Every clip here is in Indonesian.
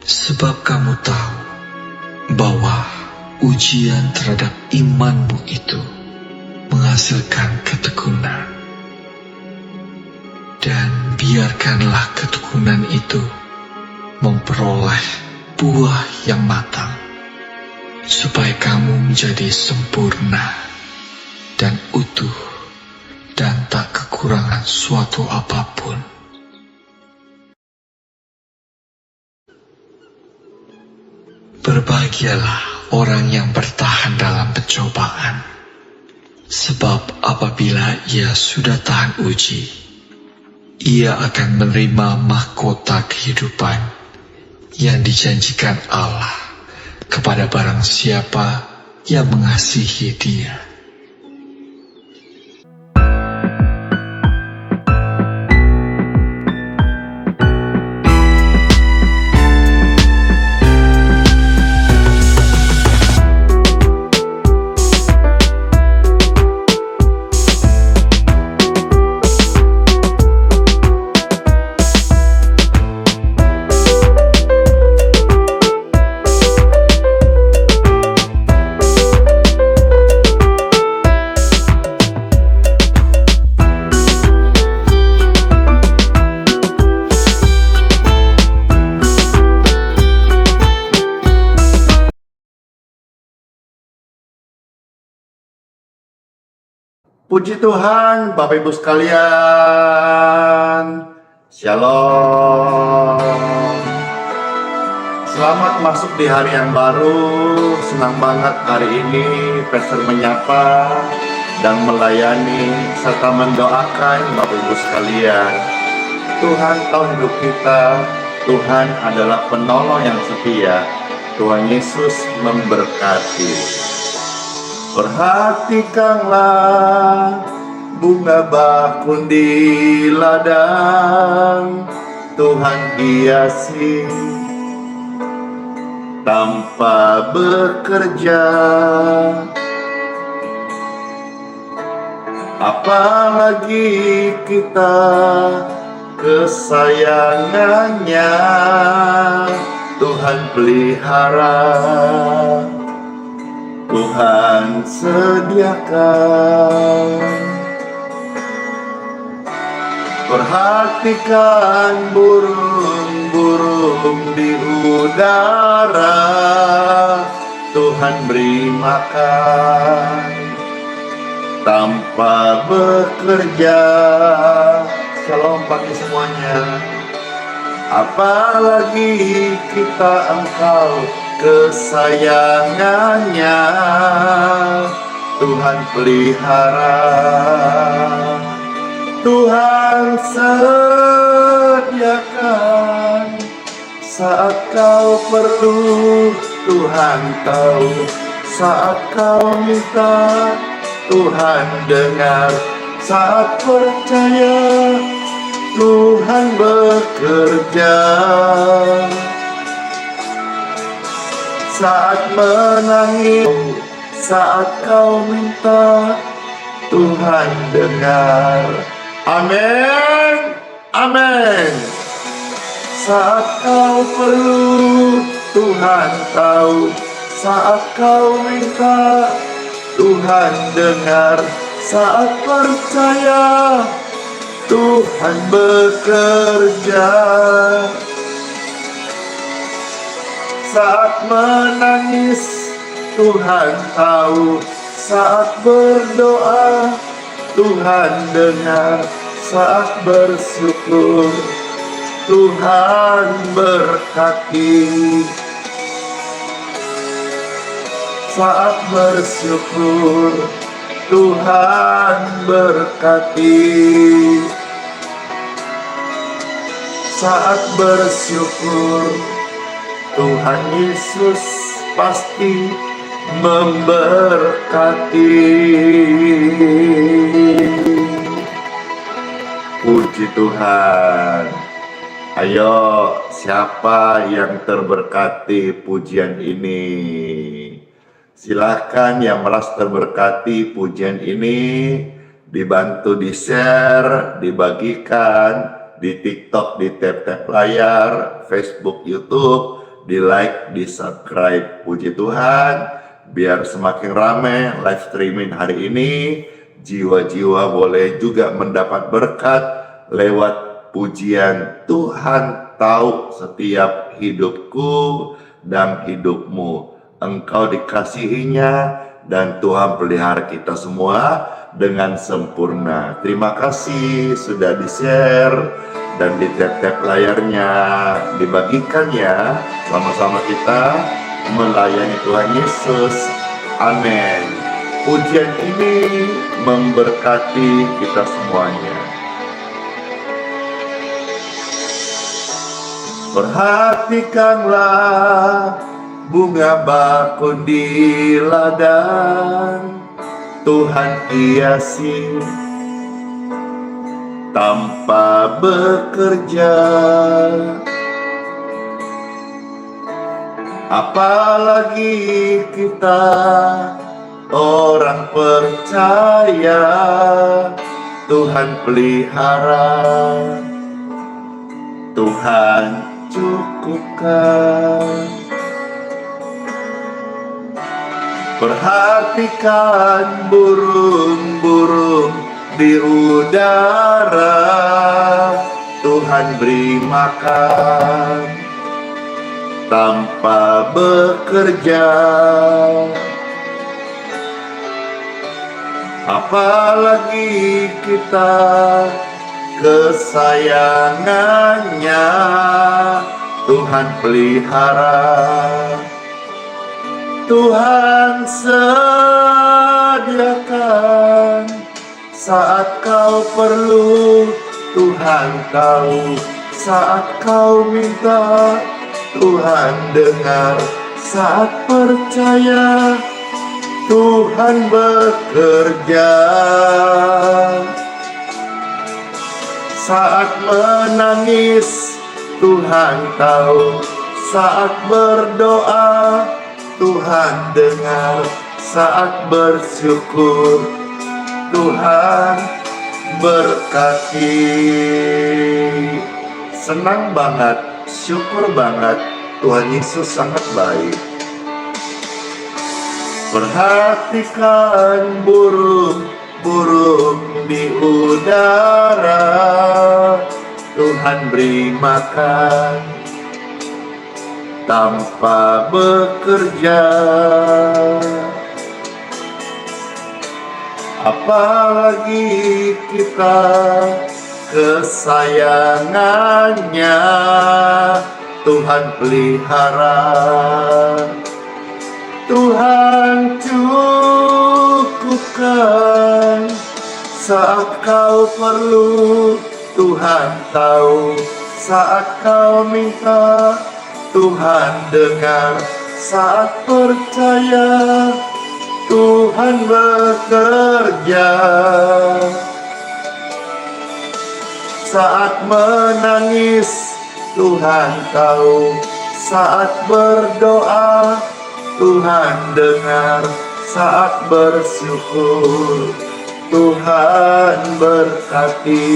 Sebab kamu tahu bahwa ujian terhadap imanmu itu menghasilkan ketekunan. Dan biarkanlah ketekunan itu memperoleh buah yang matang, supaya kamu menjadi sempurna dan utuh dan tak kekurangan suatu apapun. Berbahagialah orang yang bertahan dalam pencobaan, sebab apabila ia sudah tahan uji, ia akan menerima mahkota kehidupan yang dijanjikan Allah kepada barang siapa yang mengasihi Dia. Puji Tuhan, Bapak Ibu sekalian. Shalom. Selamat masuk di hari yang baru. Senang banget hari ini Pastor menyapa dan melayani serta mendoakan Bapak Ibu sekalian. Tuhan tahu hidup kita. Tuhan adalah penolong yang setia. Tuhan Yesus memberkati. Perhatikanlah bunga bakun di ladang, Tuhan hiasi tanpa bekerja. Apalagi kita kesayangannya, Tuhan pelihara, Tuhan sediakan. Perhatikan burung-burung di udara, Tuhan beri makan tanpa bekerja. Shalom pagi semuanya. Apalagi kita engkau kesayangannya, Tuhan pelihara, Tuhan sediakan saat kau perlu. Tuhan tahu saat kau minta, Tuhan dengar saat percaya, Tuhan bekerja. Saat menangis, saat kau minta, Tuhan dengar. Amin, amin. Saat kau perlu, Tuhan tahu. Saat kau minta, Tuhan dengar. Saat percaya, Tuhan bekerja. Saat menangis, Tuhan tahu. Saat berdoa, Tuhan dengar. Saat bersyukur, Tuhan berkati. Saat bersyukur, Tuhan berkati. Saat bersyukur, Tuhan Yesus pasti memberkati. Puji Tuhan. Ayo, siapa yang terberkati pujian ini? Silakan yang merasa terberkati pujian ini dibantu di-share, dibagikan di TikTok, di tap-tap layar, Facebook, YouTube, di-like, di-subscribe. Puji Tuhan, biar semakin ramai live streaming hari ini, jiwa-jiwa boleh juga mendapat berkat lewat pujian. Tuhan tahu setiap hidupku dan hidupmu. Engkau dikasihinya dan Tuhan pelihara kita semua dengan sempurna. Terima kasih sudah di-share dan di tap-tap layarnya, dibagikan ya. Sama-sama kita melayani Tuhan Yesus. Amin. Pujian ini memberkati kita semuanya. Perhatikanlah bunga bakun di ladang, Tuhan hiasi tanpa bekerja. Apalagi kita orang percaya, Tuhan pelihara, Tuhan cukupkan. Perhatikan burung-burung di udara, Tuhan beri makan tanpa bekerja. Apalagi kita kesayangannya, Tuhan pelihara, Tuhan sediakan saat kau perlu, Tuhan tahu saat kau minta, Tuhan dengar saat percaya, Tuhan bekerja. Saat menangis, Tuhan tahu, saat berdoa, Tuhan dengar, saat bersyukur, Tuhan berkati. Senang banget, syukur banget, Tuhan Yesus sangat baik. Perhatikan burung-burung di udara, Tuhan beri makan tanpa bekerja. Apalagi kita kesayangannya, Tuhan pelihara, Tuhan cukupkan saat kau perlu, Tuhan tahu saat kau minta, Tuhan dengar saat percaya, Tuhan bekerja. Saat menangis, Tuhan tahu, saat berdoa, Tuhan dengar, saat bersyukur, Tuhan berkati.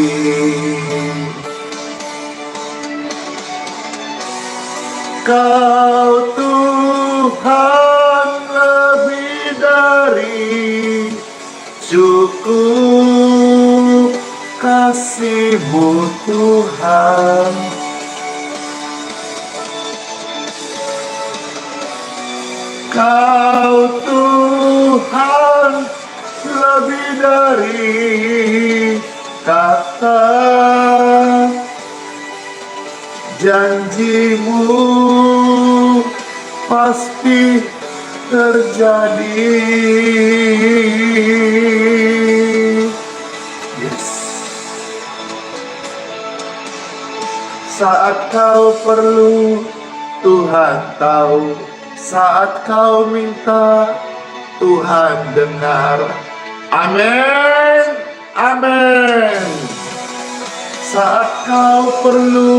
Kau Tuhan lebih dari cukup, kasih-Mu Tuhan. Kau Tuhan lebih dari kata, janji-Mu pasti terjadi. Yes. Saat kau perlu, Tuhan tahu. Saat kau minta, Tuhan dengar. Amin. Amin. Saat kau perlu,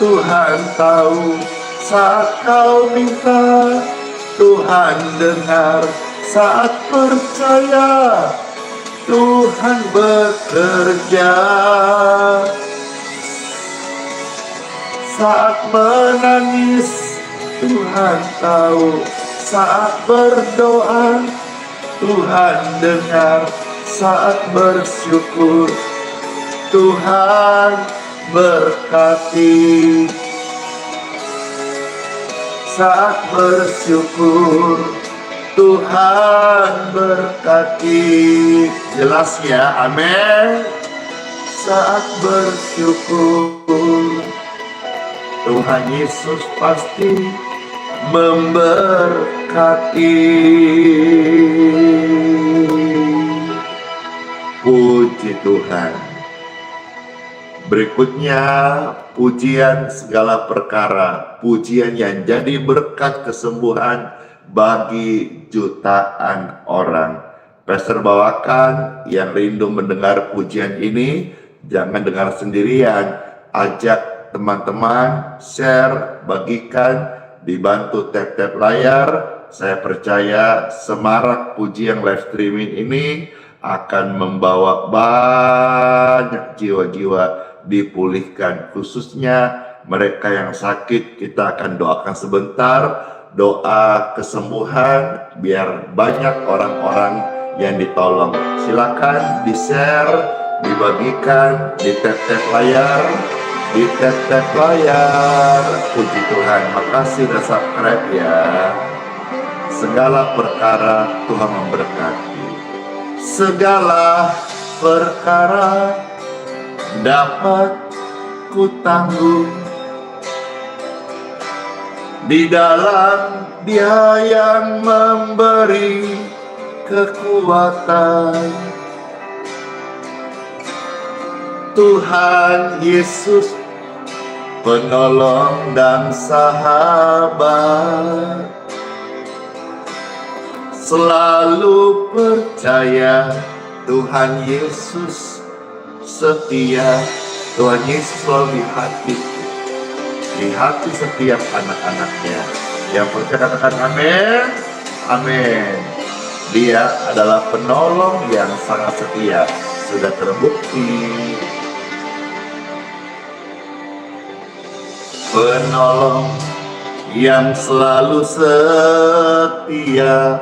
Tuhan tahu. Saat kau minta, Tuhan dengar saat percaya, Tuhan bekerja. Saat menangis, Tuhan tahu. Saat berdoa, Tuhan dengar. Saat bersyukur, Tuhan berkati. Saat bersyukur, Tuhan berkati. Jelas ya, amin. Saat bersyukur, Tuhan Yesus pasti memberkati. Puji Tuhan. Berikutnya, pujian segala perkara. Pujian yang jadi berkat kesembuhan bagi jutaan orang. Pastor bawakan yang rindu mendengar pujian ini, jangan dengar sendirian. Ajak teman-teman, share, bagikan, dibantu tap-tap layar. Saya percaya semarak pujian live streaming ini akan membawa banyak jiwa-jiwa dipulihkan, khususnya mereka yang sakit. Kita akan doakan sebentar, doa kesembuhan biar banyak orang-orang yang ditolong. Silakan di-share, dibagikan, di tap-tap layar, di tap-tap layar. Puji Tuhan, makasih udah subscribe ya. Segala perkara Tuhan memberkati. Segala perkara dapat ku tanggung di dalam Dia yang memberi kekuatan. Tuhan Yesus, penolong dan sahabat. Selalu percaya Tuhan Yesus setia. Tuhan Yesus selalu di hati setiap anak-anaknya. Yang percaya katakan amin. Amin. Dia adalah penolong yang sangat setia. Sudah terbukti. Penolong yang selalu setia,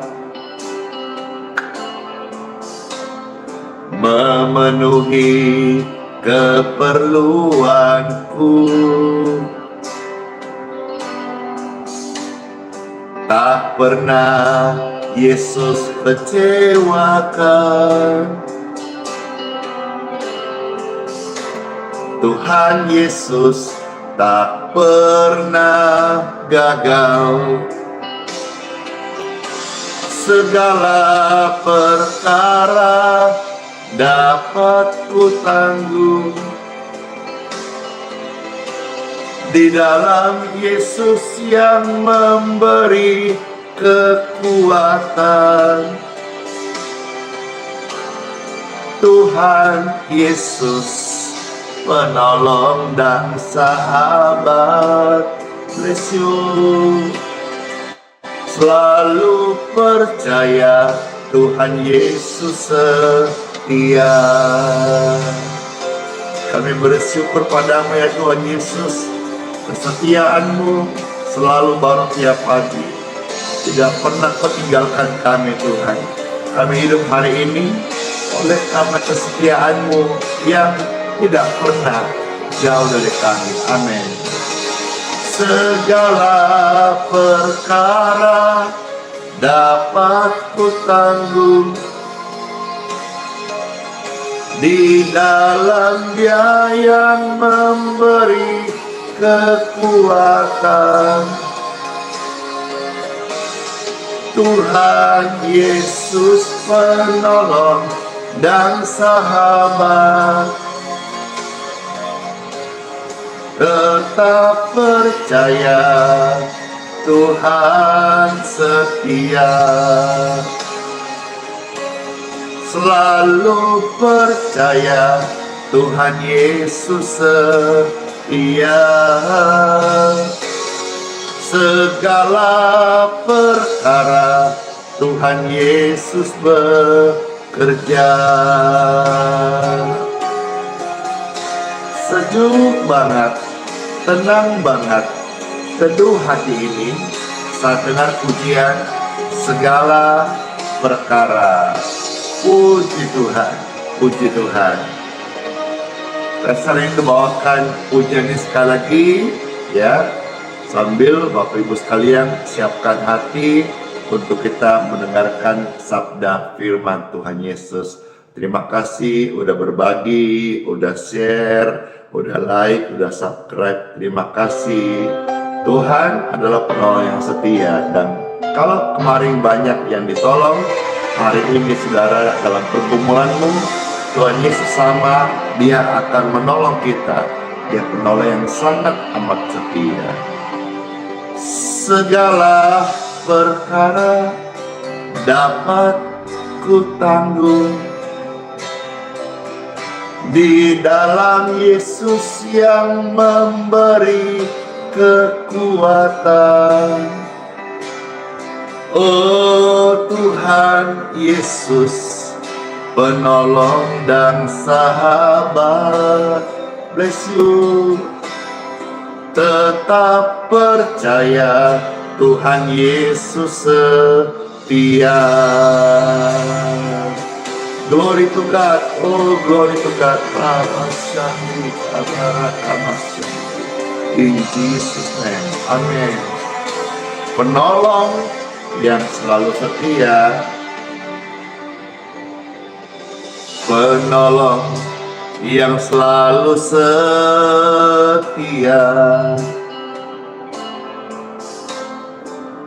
memenuhi keperluanku. Tak pernah Yesus kecewakan. Tuhan Yesus tak pernah gagal. Segala perkara dapat ku tanggung di dalam Yesus yang memberi kekuatan. Tuhan Yesus, penolong dan sahabat. Bless you. Selalu percaya Tuhan Yesus setia. Kami bersyukur padamu ya Tuhan Yesus. Kesetiaan-Mu selalu baru tiap pagi. Tidak pernah Kau tinggalkan kami Tuhan. Kami hidup hari ini oleh karena kesetiaan-Mu yang tidak pernah jauh dari kami. Amin. Segala perkara dapat ku tanggung di dalam Dia yang memberi kekuatan. Tuhan Yesus, penolong dan sahabat. Tetap percaya Tuhan setia. Selalu percaya Tuhan Yesus setia. segala perkara Tuhan Yesus bekerja. Sejuk banget, tenang banget, teduh hati ini saat dengar pujian segala perkara. Puji Tuhan, puji Tuhan. Saya sering membawakan pujian ini sekali lagi, ya, sambil Bapak Ibu sekalian siapkan hati untuk kita mendengarkan sabda firman Tuhan Yesus. Terima kasih udah berbagi, udah share, udah like, udah subscribe. Terima kasih. Tuhan adalah penolong yang setia, dan kalau kemarin banyak yang ditolong, hari ini saudara dalam pergumulanmu, Tuhan Yesus sama, Dia akan menolong kita. Dia penolong yang sangat amat setia. Segala perkara dapat ku tanggung di dalam Yesus yang memberi kekuatan. Oh Tuhan Yesus, penolong dan sahabat, bless you. Tetap percaya Tuhan Yesus setia. Glory to God, oh glory to God. In Jesus name, amin. Penolong yang selalu setia, penolong yang selalu setia,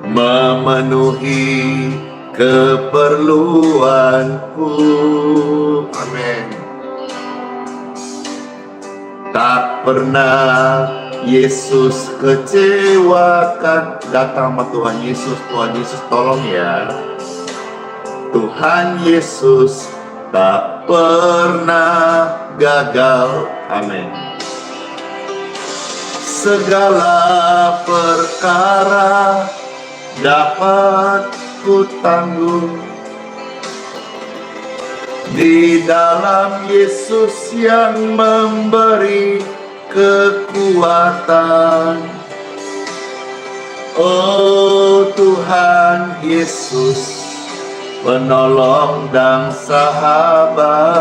memenuhi keperluanku. Amin. Tak pernah Yesus kecewakan. Datang sama Tuhan Yesus, Tuhan Yesus tolong ya. Tuhan Yesus tak pernah gagal. Amin. Segala perkara dapat ku tanggung di dalam Yesus yang memberi kekuatan. Oh Tuhan Yesus, penolong dan sahabat,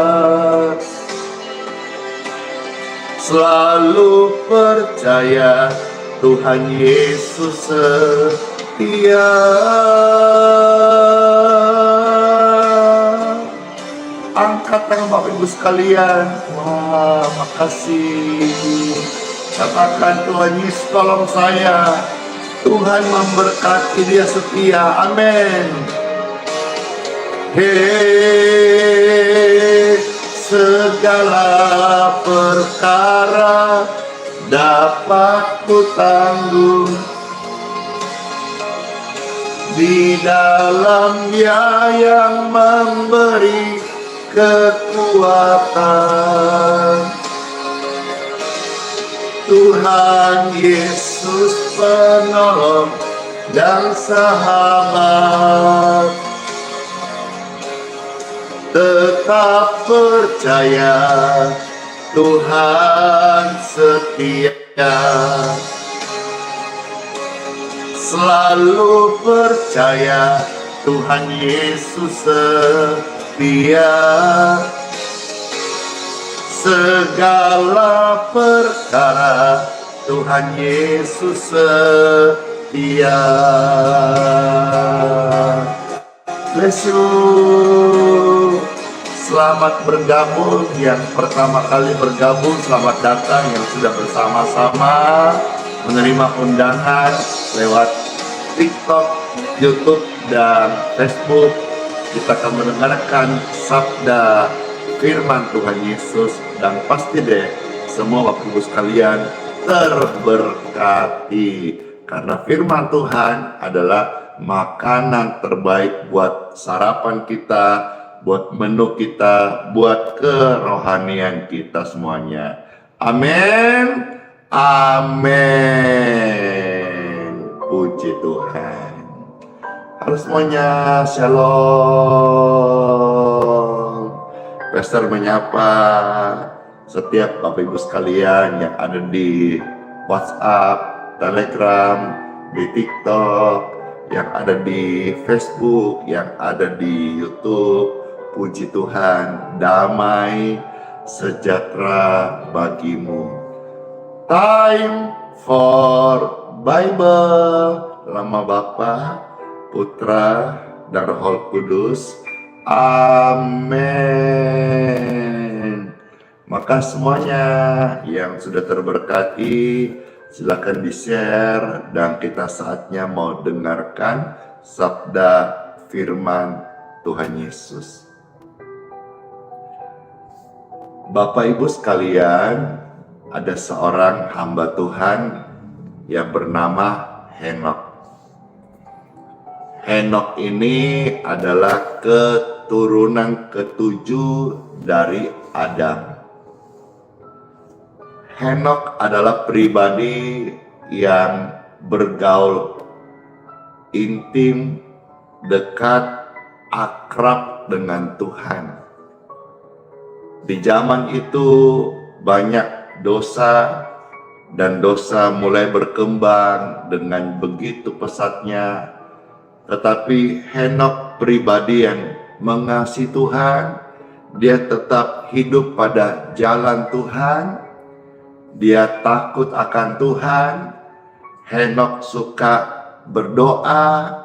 selalu percaya Tuhan Yesus setia. Angkat tangan Bapak Ibu sekalian. Wah, makasih. Katakan, Tuhan Yesus tolong saya. Tuhan memberkati, Dia setia. Amin. Hei, segala perkara dapat ku tanggung di dalam Dia yang memberi kekuatan. Tuhan Yesus penolong dan sahabat, tetap percaya Tuhan setia. Selalu percaya Tuhan Yesus setia. Segala perkara Tuhan Yesus setia. Bless you. Selamat bergabung. Yang pertama kali bergabung, selamat datang. Yang sudah bersama-sama menerima undangan lewat TikTok, YouTube, dan Facebook, kita akan mendengarkan sabda firman Tuhan Yesus. Dan pasti deh, semua Bapak Ibu sekalian terberkati, karena firman Tuhan adalah makanan terbaik buat sarapan kita, buat menu kita, buat kerohanian kita semuanya. Amin. Amin. Puji Tuhan. Halo semuanya, shalom. Pastor menyapa setiap Bapak Ibu sekalian yang ada di WhatsApp, Telegram, di TikTok, yang ada di Facebook, yang ada di YouTube. Puji Tuhan, damai sejahtera bagimu. Time for Bible. Nama Bapa, Putra, dan Roh Kudus. Amin. Maka semuanya yang sudah terberkati, silakan di-share, dan kita saatnya mau dengarkan sabda firman Tuhan Yesus. Bapak Ibu sekalian, ada seorang hamba Tuhan yang bernama Henokh. Henokh ini adalah keturunan ketujuh dari Adam. Henokh adalah pribadi yang bergaul intim, dekat, akrab dengan Tuhan. Di zaman itu banyak dosa, dan dosa mulai berkembang dengan begitu pesatnya. Tetapi Henokh pribadi yang mengasihi Tuhan, dia tetap hidup pada jalan Tuhan, dia takut akan Tuhan. Henokh suka berdoa,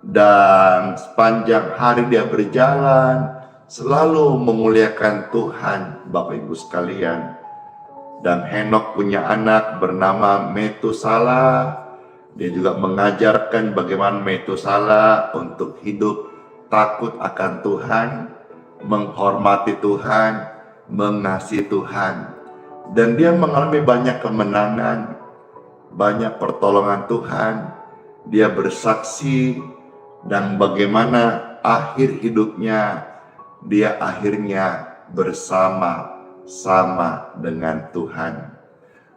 dan sepanjang hari dia berjalan selalu memuliakan Tuhan, Bapak Ibu sekalian. Dan Henokh punya anak bernama Metusala. Dia juga mengajarkan bagaimana Metusala untuk hidup takut akan Tuhan, menghormati Tuhan, mengasihi Tuhan. Dan dia mengalami banyak kemenangan, banyak pertolongan Tuhan. Dia bersaksi, dan bagaimana akhir hidupnya, dia akhirnya bersama-sama dengan Tuhan.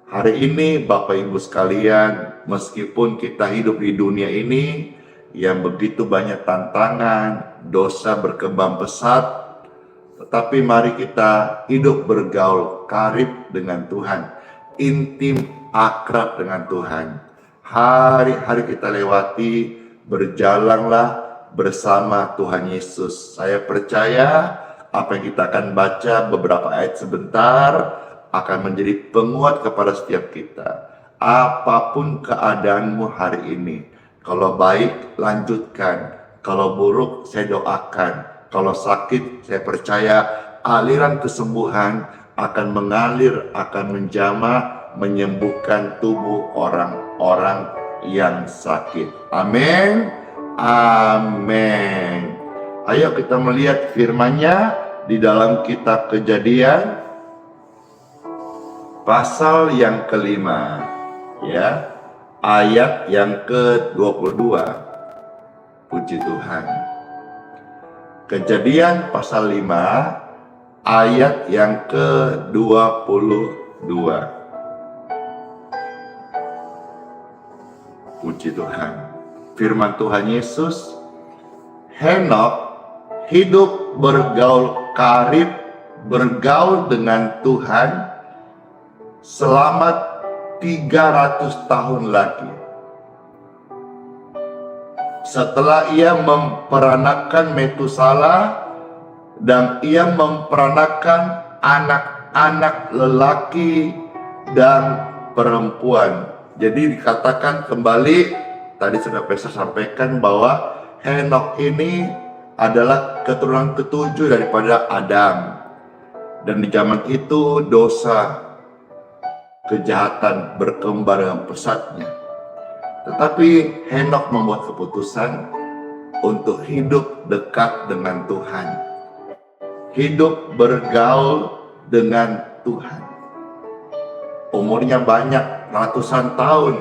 Hari ini Bapak Ibu sekalian, meskipun kita hidup di dunia ini yang begitu banyak tantangan, dosa berkembang pesat, tetapi mari kita hidup bergaul karib dengan Tuhan, intim akrab dengan Tuhan. Hari-hari kita lewati, berjalanlah bersama Tuhan Yesus. Saya percaya apa yang kita akan baca beberapa ayat sebentar akan menjadi penguat kepada setiap kita. Apapun keadaanmu hari ini, kalau baik lanjutkan, kalau buruk saya doakan, kalau sakit saya percaya aliran kesembuhan akan mengalir, akan menjamah, menyembuhkan tubuh orang-orang yang sakit. Amin. Amin. Ayo kita melihat firman-Nya di dalam kitab Kejadian pasal yang kelima, ya, ayat yang ke-22. Puji Tuhan. Kejadian pasal 5 ayat yang ke-22. Puji Tuhan. Firman Tuhan Yesus, Henokh hidup bergaul karib, bergaul dengan Tuhan selama 300 tahun lagi. Setelah ia memperanakan Metusala, dan ia memperanakan anak-anak lelaki dan perempuan. Jadi dikatakan kembali, tadi sudah Pastor sampaikan bahwa Henokh ini adalah keturunan ketujuh daripada Adam. Dan di zaman itu dosa, kejahatan berkembang dengan pesatnya. Tetapi Henokh membuat keputusan untuk hidup dekat dengan Tuhan, hidup bergaul dengan Tuhan. Umurnya banyak, ratusan tahun,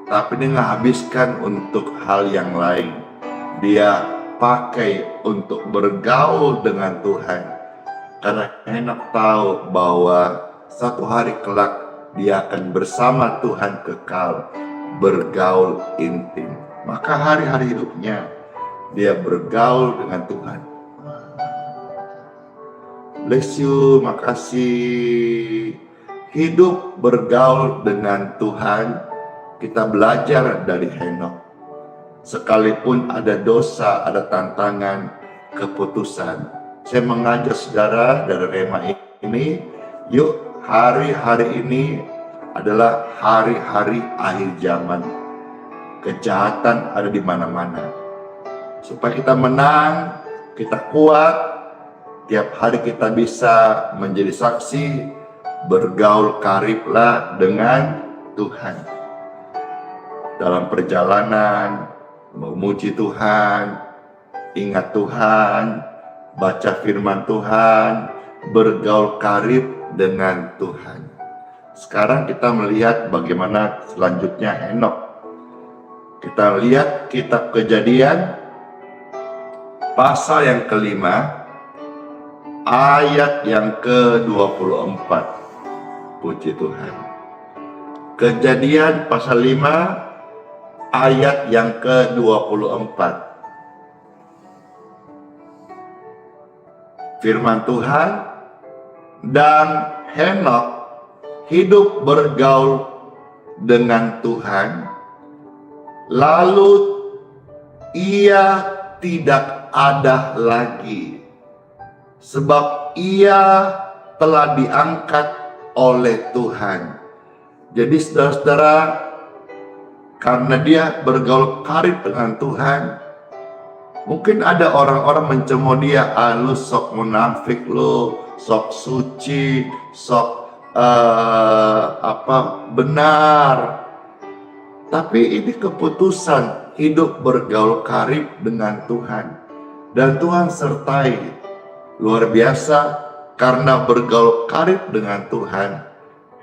tapi dia menghabiskan untuk hal yang lain. Dia pakai untuk bergaul dengan Tuhan, karena Henokh tahu bahwa satu hari kelak dia akan bersama Tuhan kekal. bergaul intim. Maka hari-hari hidupnya dia bergaul dengan Tuhan. Bless you, makasih. Hidup bergaul dengan Tuhan, kita belajar dari Henokh. Sekalipun ada dosa, ada tantangan, keputusan. Saya mengajak saudara dari Rema ini, yuk hari-hari ini adalah hari-hari akhir zaman. Kejahatan ada di mana-mana. Supaya kita menang, kita kuat, tiap hari kita bisa menjadi saksi, bergaul kariblah dengan Tuhan. Dalam perjalanan, memuji Tuhan, ingat Tuhan, baca firman Tuhan, bergaul karib dengan Tuhan. Sekarang kita melihat bagaimana selanjutnya Henokh. Kita lihat kitab Kejadian, pasal yang kelima, ayat yang ke-24. Puji Tuhan. Kejadian pasal 5 ayat yang ke-24. Firman Tuhan, dan Henokh hidup bergaul dengan Tuhan, lalu ia tidak ada lagi, sebab ia telah diangkat oleh Tuhan. Jadi saudara-saudara, karena dia bergaul karib dengan Tuhan, mungkin ada orang-orang mencemooh dia, lu sok munafik, lu sok suci, sok benar. Tapi ini keputusan hidup bergaul karib dengan Tuhan, dan Tuhan sertai. Luar biasa, karena bergaul karib dengan Tuhan,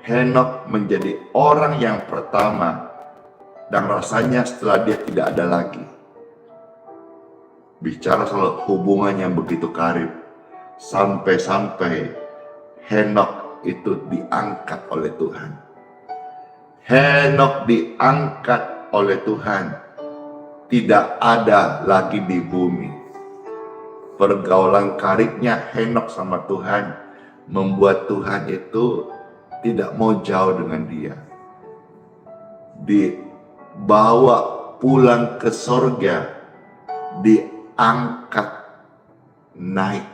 Henokh menjadi orang yang pertama, dan rasanya setelah dia tidak ada lagi. Bicara soal hubungan yang begitu karib, sampai-sampai Henokh itu diangkat oleh Tuhan. Henokh diangkat oleh Tuhan, tidak ada lagi di bumi. Pergaulan karibnya Henokh sama Tuhan membuat Tuhan itu tidak mau jauh dengan dia. Dibawa pulang ke sorga, diangkat naik.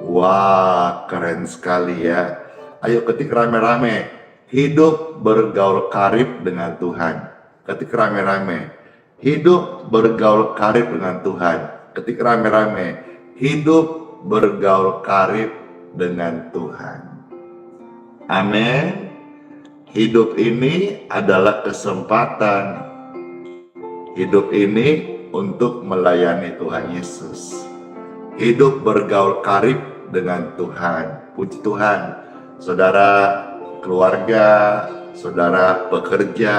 Wah, keren sekali ya. Ayo ketik rame-rame, hidup bergaul karib dengan Tuhan. Ketik rame-rame, hidup bergaul karib dengan Tuhan. Ketik rame-rame, hidup bergaul karib dengan Tuhan. Amin. Hidup ini adalah kesempatan. Hidup ini untuk melayani Tuhan Yesus. Hidup bergaul karib dengan Tuhan. Puji Tuhan. Saudara keluarga, saudara pekerja,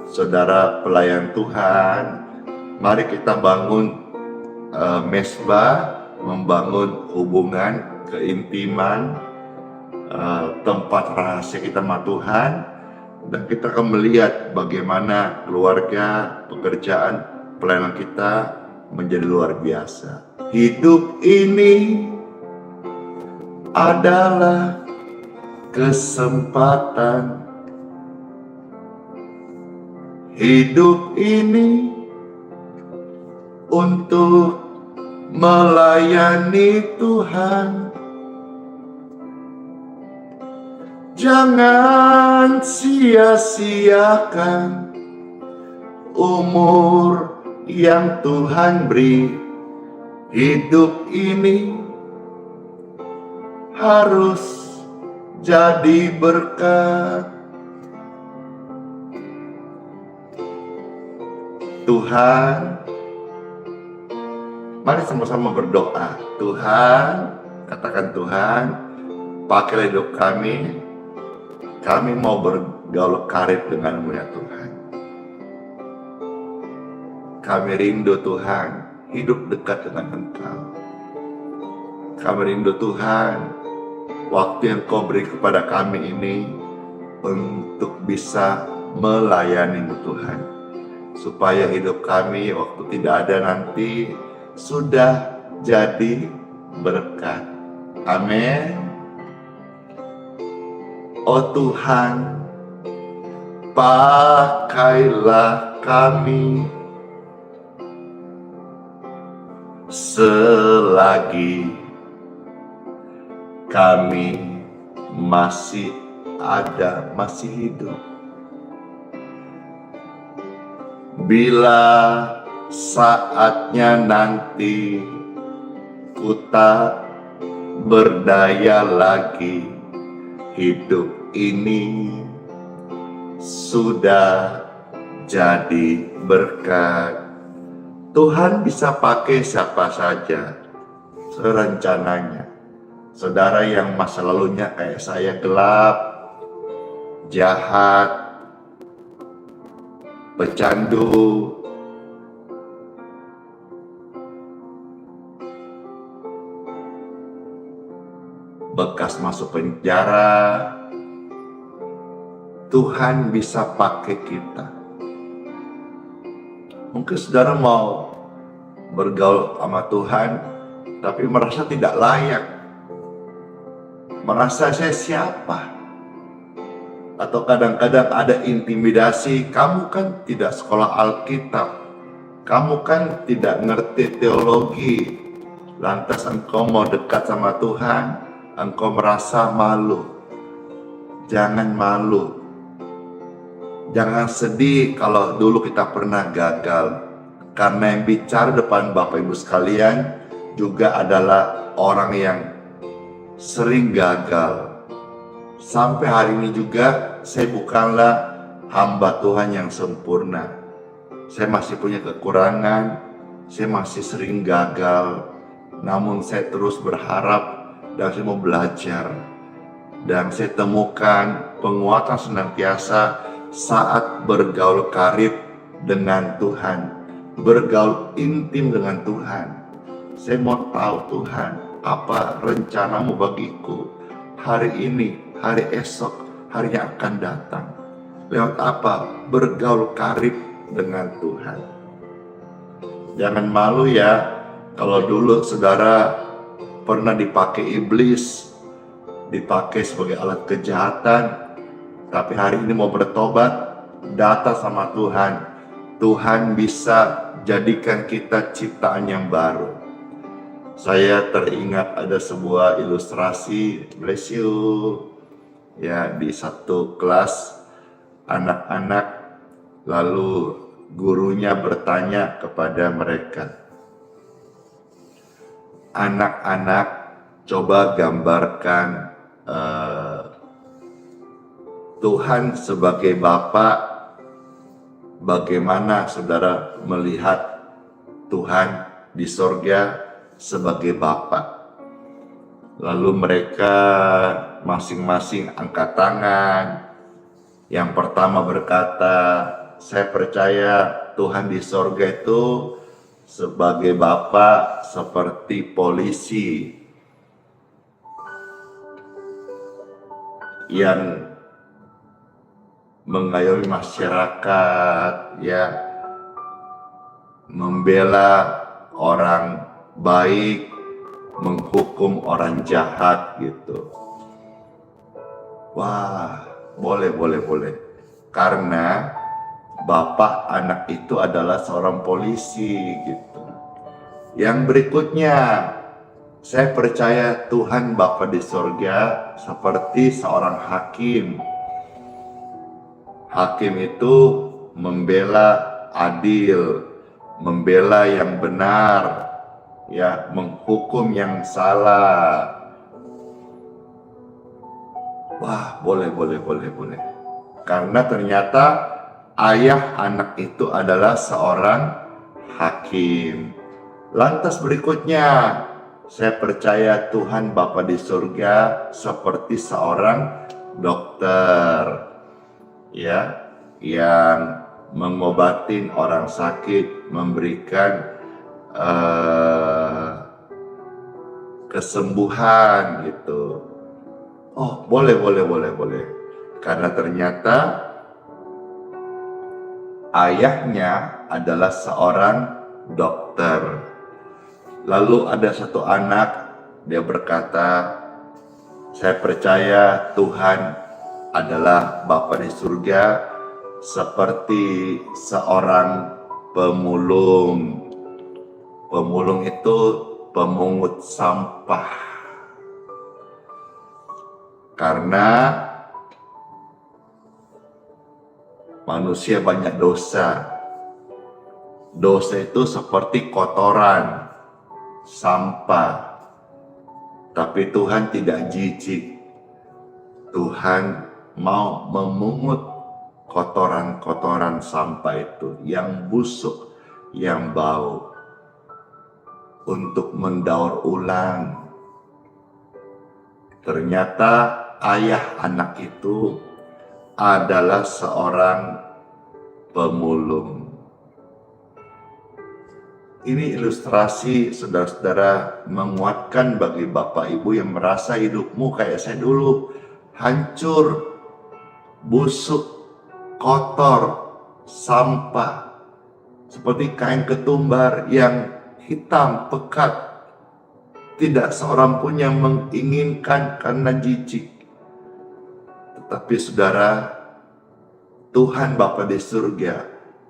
saudara pelayan Tuhan, mari kita bangun mesbah, membangun hubungan, keintiman, tempat rahasia kita sama Tuhan, dan kita akan melihat bagaimana keluarga, pekerjaan, pelayanan kita menjadi luar biasa. Hidup ini adalah kesempatan. Hidup ini untuk melayani Tuhan. Jangan sia-siakan umur yang Tuhan beri. Hidup ini harus jadi berkat. Tuhan, mari sama-sama berdoa. Tuhan, katakan Tuhan, pakai hidup kami. Kami mau bergaul karib denganmu ya Tuhan. Kami rindu Tuhan, hidup dekat dengan Engkau. Kami rindu Tuhan, waktu yang Kau beri kepada kami ini untuk bisa melayani Tuhan. Supaya hidup kami waktu tidak ada nanti sudah jadi berkat. Amin. Oh Tuhan, pakailah kami selagi kami masih ada, masih hidup. Bila saatnya nanti ku tak berdaya lagi, hidup ini sudah jadi berkat. Tuhan bisa pakai siapa saja serencananya. Saudara yang masa lalunya kayak saya gelap, jahat, pecandu, bekas masuk penjara, Tuhan bisa pakai kita. Mungkin saudara mau bergaul sama Tuhan, tapi merasa tidak layak. Merasa saya siapa? Atau kadang-kadang ada intimidasi, kamu kan tidak sekolah Alkitab, kamu kan tidak ngerti teologi, lantas engkau mau dekat sama Tuhan, engkau merasa malu. Jangan malu. Jangan sedih kalau dulu kita pernah gagal. Karena yang bicara depan Bapak Ibu sekalian juga adalah orang yang sering gagal. Sampai hari ini juga saya bukanlah hamba Tuhan yang sempurna. Saya masih punya kekurangan, saya masih sering gagal. Namun saya terus berharap dan saya mau belajar. Dan saya temukan penguatan senantiasa saat bergaul karib dengan Tuhan, bergaul intim dengan Tuhan. Saya mau tahu Tuhan, apa rencanamu bagiku hari ini, hari esok, hari yang akan datang. Lewat apa? Bergaul karib dengan Tuhan. Jangan malu ya, kalau dulu saudara pernah dipakai iblis, dipakai sebagai alat kejahatan, tapi hari ini mau bertobat, datang sama Tuhan. Tuhan bisa jadikan kita ciptaan yang baru. Saya teringat ada sebuah ilustrasi, bless you, ya, di satu kelas anak-anak, lalu gurunya bertanya kepada mereka, anak-anak, coba gambarkan Tuhan sebagai Bapa. Bagaimana saudara melihat Tuhan di sorga sebagai Bapa? Lalu mereka masing-masing angkat tangan. Yang pertama berkata, saya percaya Tuhan di sorga itu sebagai Bapa seperti polisi yang mengayomi masyarakat, ya, membela orang baik, menghukum orang jahat gitu. Wah, boleh. Karena bapak anak itu adalah seorang polisi gitu. Yang berikutnya, saya percaya Tuhan Bapa di sorga seperti seorang hakim. Hakim itu membela adil, membela yang benar, ya, menghukum yang salah. Wah, boleh. Karena ternyata ayah anak itu adalah seorang hakim. Lantas berikutnya, saya percaya Tuhan Bapa di surga seperti seorang dokter, ya, yang mengobatin orang sakit, memberikan kesembuhan gitu. Oh, boleh. Karena ternyata Ayahnya adalah seorang dokter. Lalu ada satu anak, dia berkata, saya percaya Tuhan adalah Bapa di surga seperti seorang pemulung. Pemulung itu pemungut sampah. Karena manusia banyak dosa. Dosa itu seperti kotoran, sampah. Tapi Tuhan tidak jijik. Tuhan mau memungut kotoran-kotoran sampah itu yang busuk, yang bau, untuk mendaur ulang. Ternyata ayah anak itu adalah seorang pemulung. Ini ilustrasi saudara-saudara menguatkan bagi Bapak Ibu yang merasa hidupmu kayak saya dulu, hancur, busuk, kotor, sampah, seperti kain ketumbar yang hitam, pekat. Tidak seorang pun yang menginginkan karena jijik. Tetapi saudara, Tuhan Bapa di surga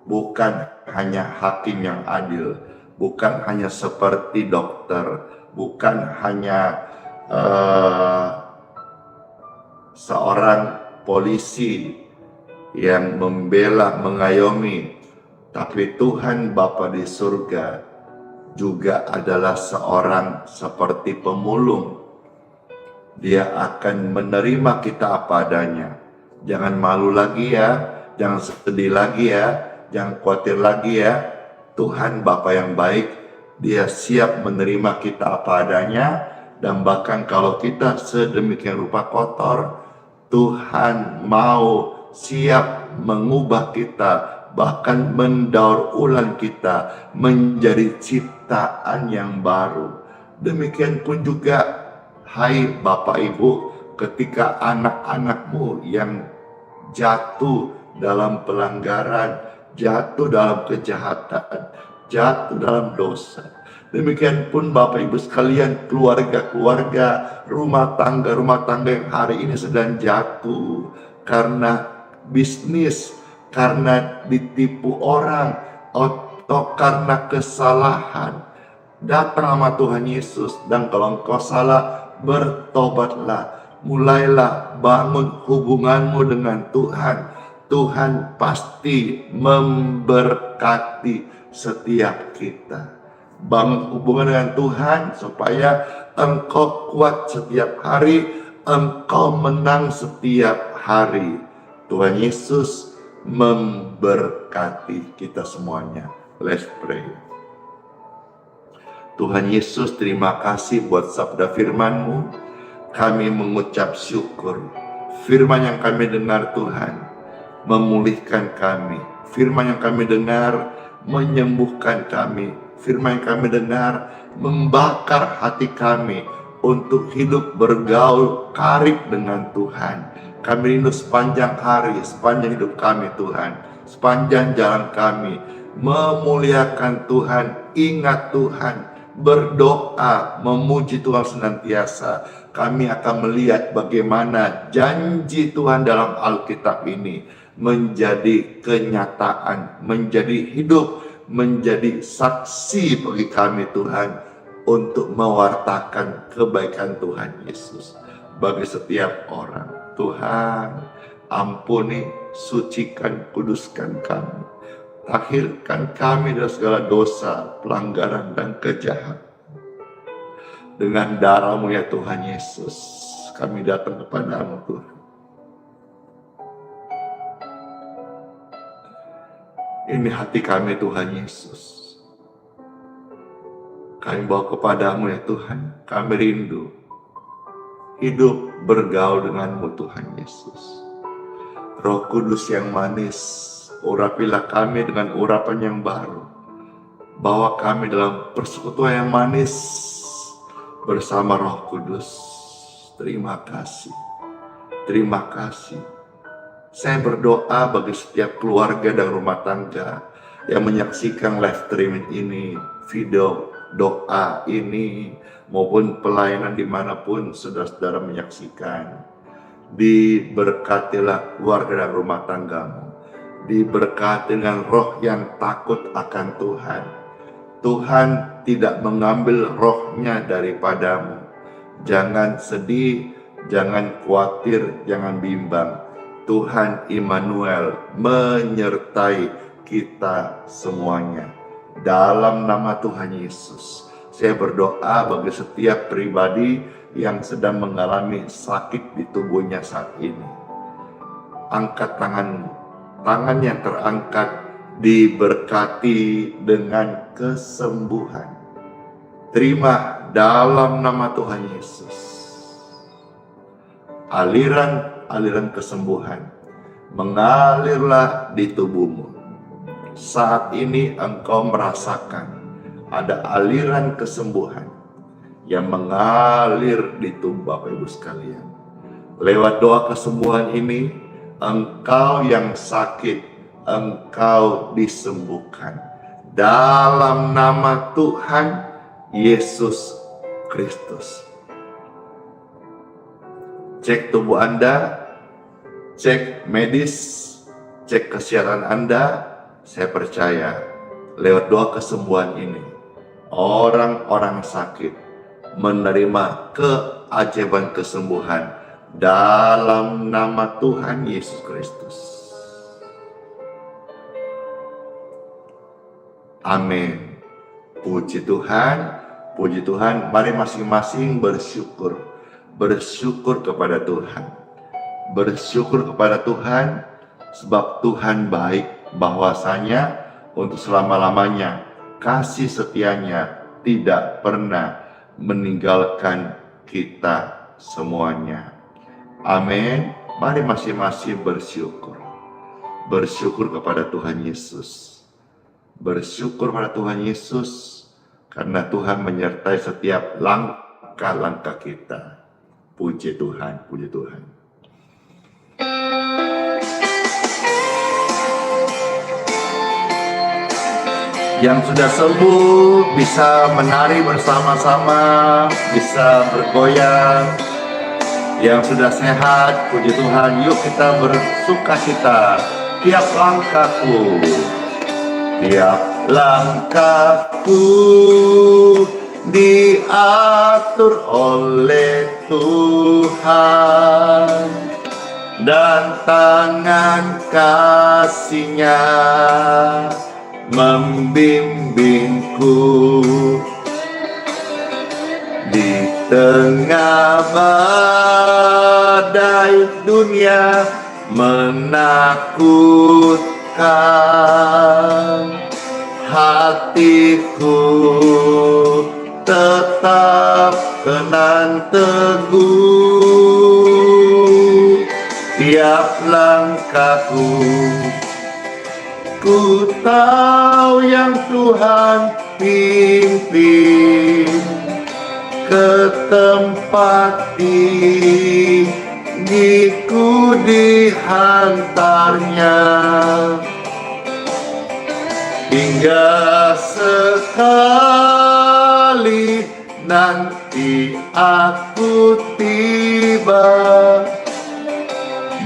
bukan hanya hakim yang adil, bukan hanya seperti dokter, bukan hanya seorang polisi yang membela, mengayomi, tapi Tuhan Bapa di surga juga adalah seorang seperti pemulung. Dia akan menerima kita apa adanya. Jangan malu lagi ya, jangan sedih lagi ya, jangan khawatir lagi ya. Tuhan Bapa yang baik, Dia siap menerima kita apa adanya. Dan bahkan kalau kita sedemikian rupa kotor, Tuhan mau siap mengubah kita, bahkan mendaur ulang kita menjadi ciptaan yang baru. Demikian pun juga, hai Bapak Ibu, ketika anak-anakmu yang jatuh dalam pelanggaran, jatuh dalam kejahatan, jatuh dalam dosa. Demikian pun Bapak Ibu sekalian, keluarga-keluarga, rumah tangga yang hari ini sedang jatuh karena bisnis, karena ditipu orang, atau karena kesalahan. Datang sama Tuhan Yesus, dan kalau engkau salah, bertobatlah. Mulailah bangun hubunganmu dengan Tuhan. Tuhan pasti memberkati setiap kita. Bangun hubungan dengan Tuhan supaya engkau kuat setiap hari, engkau menang setiap hari. Tuhan Yesus memberkati kita semuanya. Let's pray. Tuhan Yesus, terima kasih buat sabda firman-Mu. Kami mengucap syukur. Firman yang kami dengar Tuhan memulihkan kami. Firman yang kami dengar menyembuhkan kami. Firman yang kami dengar membakar hati kami untuk hidup bergaul karib dengan Tuhan. Kami rindu sepanjang hari, sepanjang hidup kami Tuhan, sepanjang jalan kami memuliakan Tuhan, ingat Tuhan, berdoa, memuji Tuhan senantiasa. Kami akan melihat bagaimana janji Tuhan dalam Alkitab ini menjadi kenyataan, menjadi hidup, menjadi saksi bagi kami Tuhan, untuk mewartakan kebaikan Tuhan Yesus bagi setiap orang. Tuhan, ampuni, sucikan, kuduskan kami. Akhirkan kami dari segala dosa, pelanggaran, dan kejahatan. Dengan darah-Mu ya Tuhan Yesus, kami datang kepadamu Tuhan. Ini hati kami Tuhan Yesus. Kami bawa kepadamu ya Tuhan. Kami rindu hidup bergaul denganmu Tuhan Yesus. Roh Kudus yang manis, urapilah kami dengan urapan yang baru. Bawa kami dalam persekutuan yang manis bersama Roh Kudus. Terima kasih. Terima kasih. Saya berdoa bagi setiap keluarga dan rumah tangga yang menyaksikan live streaming ini, video doa ini, maupun pelayanan dimanapun saudara-saudara menyaksikan. Diberkatilah keluarga dan rumah tanggamu. Diberkati dengan roh yang takut akan Tuhan. Tuhan tidak mengambil rohnya daripadamu. Jangan sedih, jangan khawatir, jangan bimbang. Tuhan Immanuel menyertai kita semuanya. Dalam nama Tuhan Yesus, saya berdoa bagi setiap pribadi yang sedang mengalami sakit di tubuhnya saat ini. Angkat tanganmu, tangan yang terangkat diberkati dengan kesembuhan. Terima dalam nama Tuhan Yesus. Aliran kesembuhan mengalirlah di tubuhmu. Saat ini engkau merasakan ada aliran kesembuhan yang mengalir di tubuh Bapak Ibu sekalian. Lewat doa kesembuhan ini, engkau yang sakit, engkau disembuhkan. Dalam nama Tuhan Yesus Kristus. Cek tubuh Anda, cek medis, cek kesehatan Anda. Saya percaya lewat doa kesembuhan ini, orang-orang sakit menerima keajaiban kesembuhan dalam nama Tuhan Yesus Kristus. Amin. Puji Tuhan, puji Tuhan. Mari masing-masing bersyukur. Bersyukur kepada Tuhan. Bersyukur kepada Tuhan sebab Tuhan baik, bahwasanya untuk selama-lamanya kasih setianya tidak pernah meninggalkan kita semuanya. Amin. Mari masing-masing bersyukur. Bersyukur kepada Tuhan Yesus. Bersyukur pada Tuhan Yesus karena Tuhan menyertai setiap langkah-langkah kita. Puji Tuhan, puji Tuhan. Yang sudah sembuh bisa menari bersama-sama, bisa bergoyang. Yang sudah sehat, puji Tuhan, yuk kita bersukacita. Tiap langkahku, tiap langkahku diatur oleh Tuhan, dan tangan kasih-Nya membimbingku. Di tengah badai dunia menakutkan, hatiku tetap tenang teguh. Tiap langkahku, ku tahu yang Tuhan pimpin ke tempat tinggiku dihantarnya, hingga sekali nanti aku tiba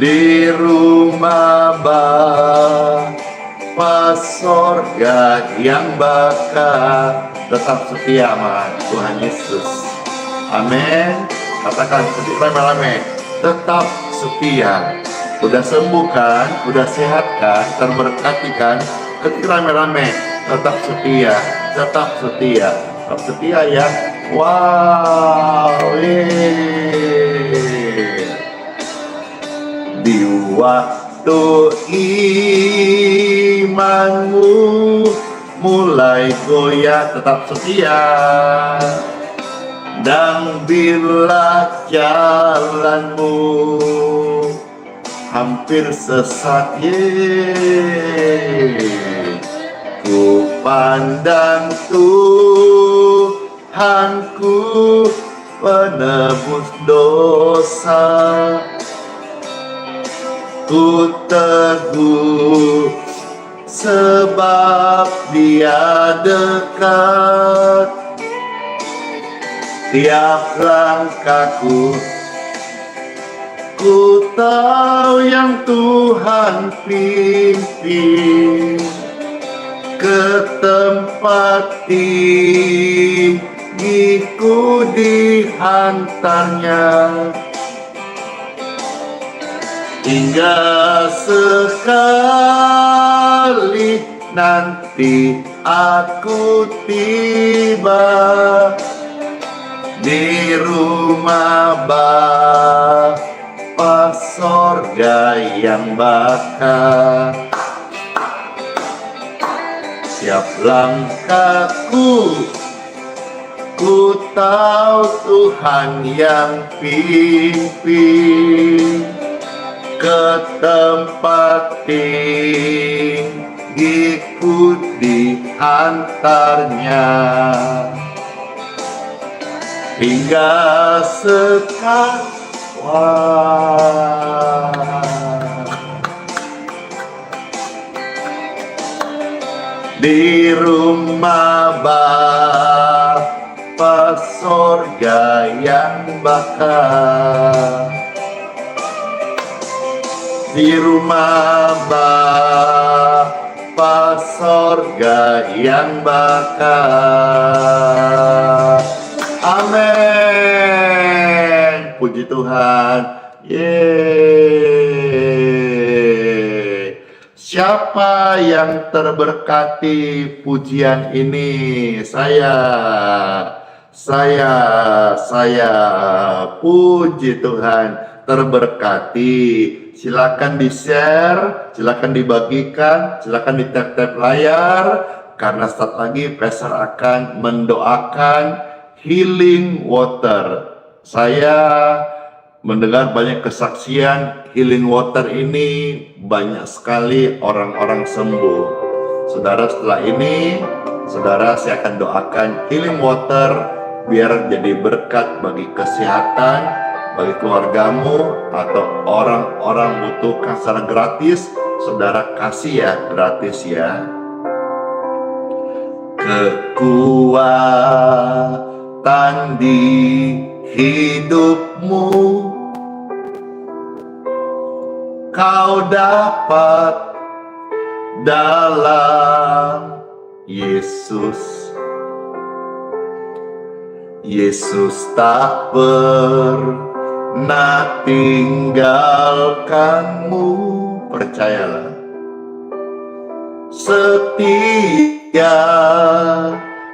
di rumah Bapa sorga yang bakal. Tetap setia sama Tuhan Yesus. Amin. Katakan rame-rame, tetap setia. Udah sembuhkan, udah sehatkan, terberkatikan. Ketika rame-rame, tetap setia, tetap setia, tetap setia ya. Wow. Di waktu imanmu mulai goyah, tetap setia. Dan bila jalanmu hampir sesat, ku pandang Tuhanku penebus dosa. ku teguh, sebab Dia dekat. Tiap langkahku, ku tahu yang Tuhan pimpin ke tempat tinggiku dihantarnya, hingga sekali nanti aku tiba di rumah Bapa sorga yang bakal. Tiap langkahku, ku tahu Tuhan yang pimpin ke tempat tinggiku dihantarnya, hingga di rumah Bapa sorga yang bakal. Di rumah Bapa sorga yang bakal. Amin. Puji Tuhan. Yeay. Siapa yang terberkati pujian ini? Saya. Puji Tuhan, terberkati. Silakan di-share, silakan dibagikan, silakan di-tap-tap layar, karena saat lagi Pastor akan mendoakan healing water. Saya mendengar banyak kesaksian healing water ini, banyak sekali orang-orang sembuh. Saudara, setelah ini, saudara, saya akan doakan healing water biar jadi berkat bagi kesehatan, bagi keluargamu, atau orang-orang butuhkan secara gratis. Saudara kasih ya, gratis ya. Kekuatan di hidupmu kau dapat dalam Yesus. Yesus tak pernah tinggalkanmu, percayalah. Setia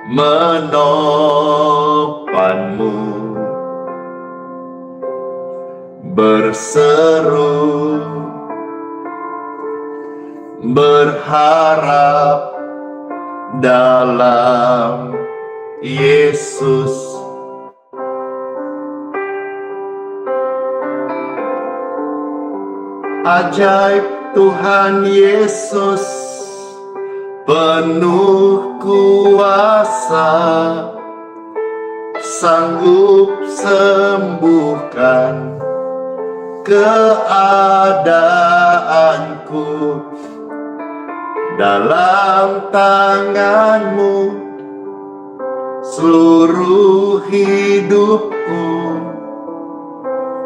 menopangmu, berseru, berharap dalam Yesus. Ajaib Tuhan Yesus, penuh kuasa, sanggup sembuhkan keadaanku. Dalam tangan-Mu seluruh hidupku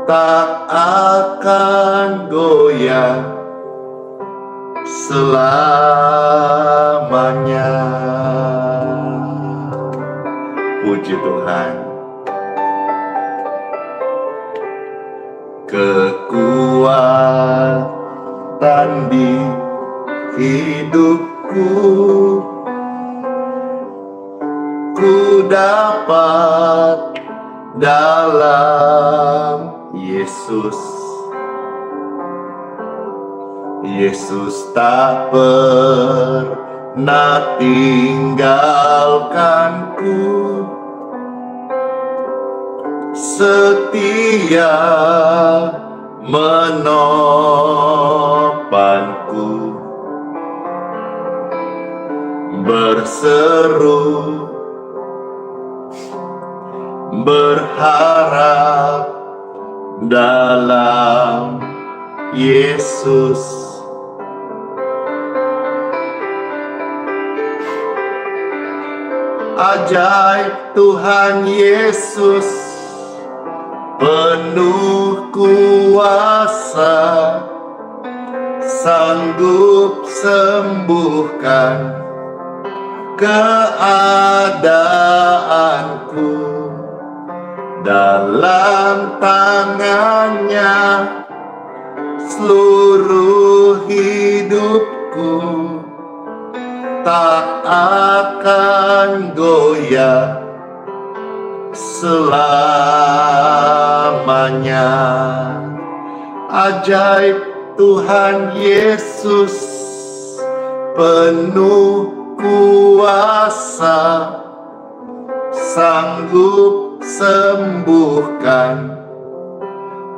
tak akan goyah selamanya. Puji Tuhan. Kekuatan di hidupku ku dapat dalam Yesus. Yesus tak pernah tinggalkanku, setia menopangku, berseru, berharap dalam Yesus. Ajaib Tuhan Yesus, penuh kuasa, sanggup sembuhkan keadaanku. Dalam tangannya seluruh hidupku tak akan goyah selamanya. Ajaib Tuhan Yesus, penuh kuasa, sanggup sembuhkan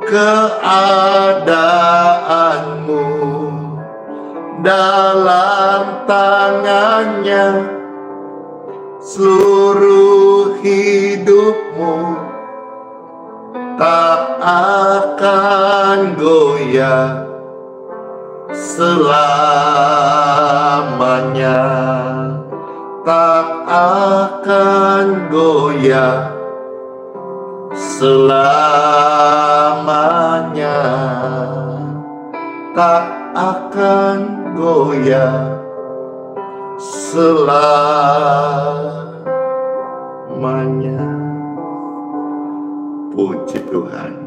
keadaanmu. Dalam tangannya seluruh hidupmu tak akan goyah selamanya, tak akan goyah selamanya, tak akan goyah selamanya. Puji Tuhan.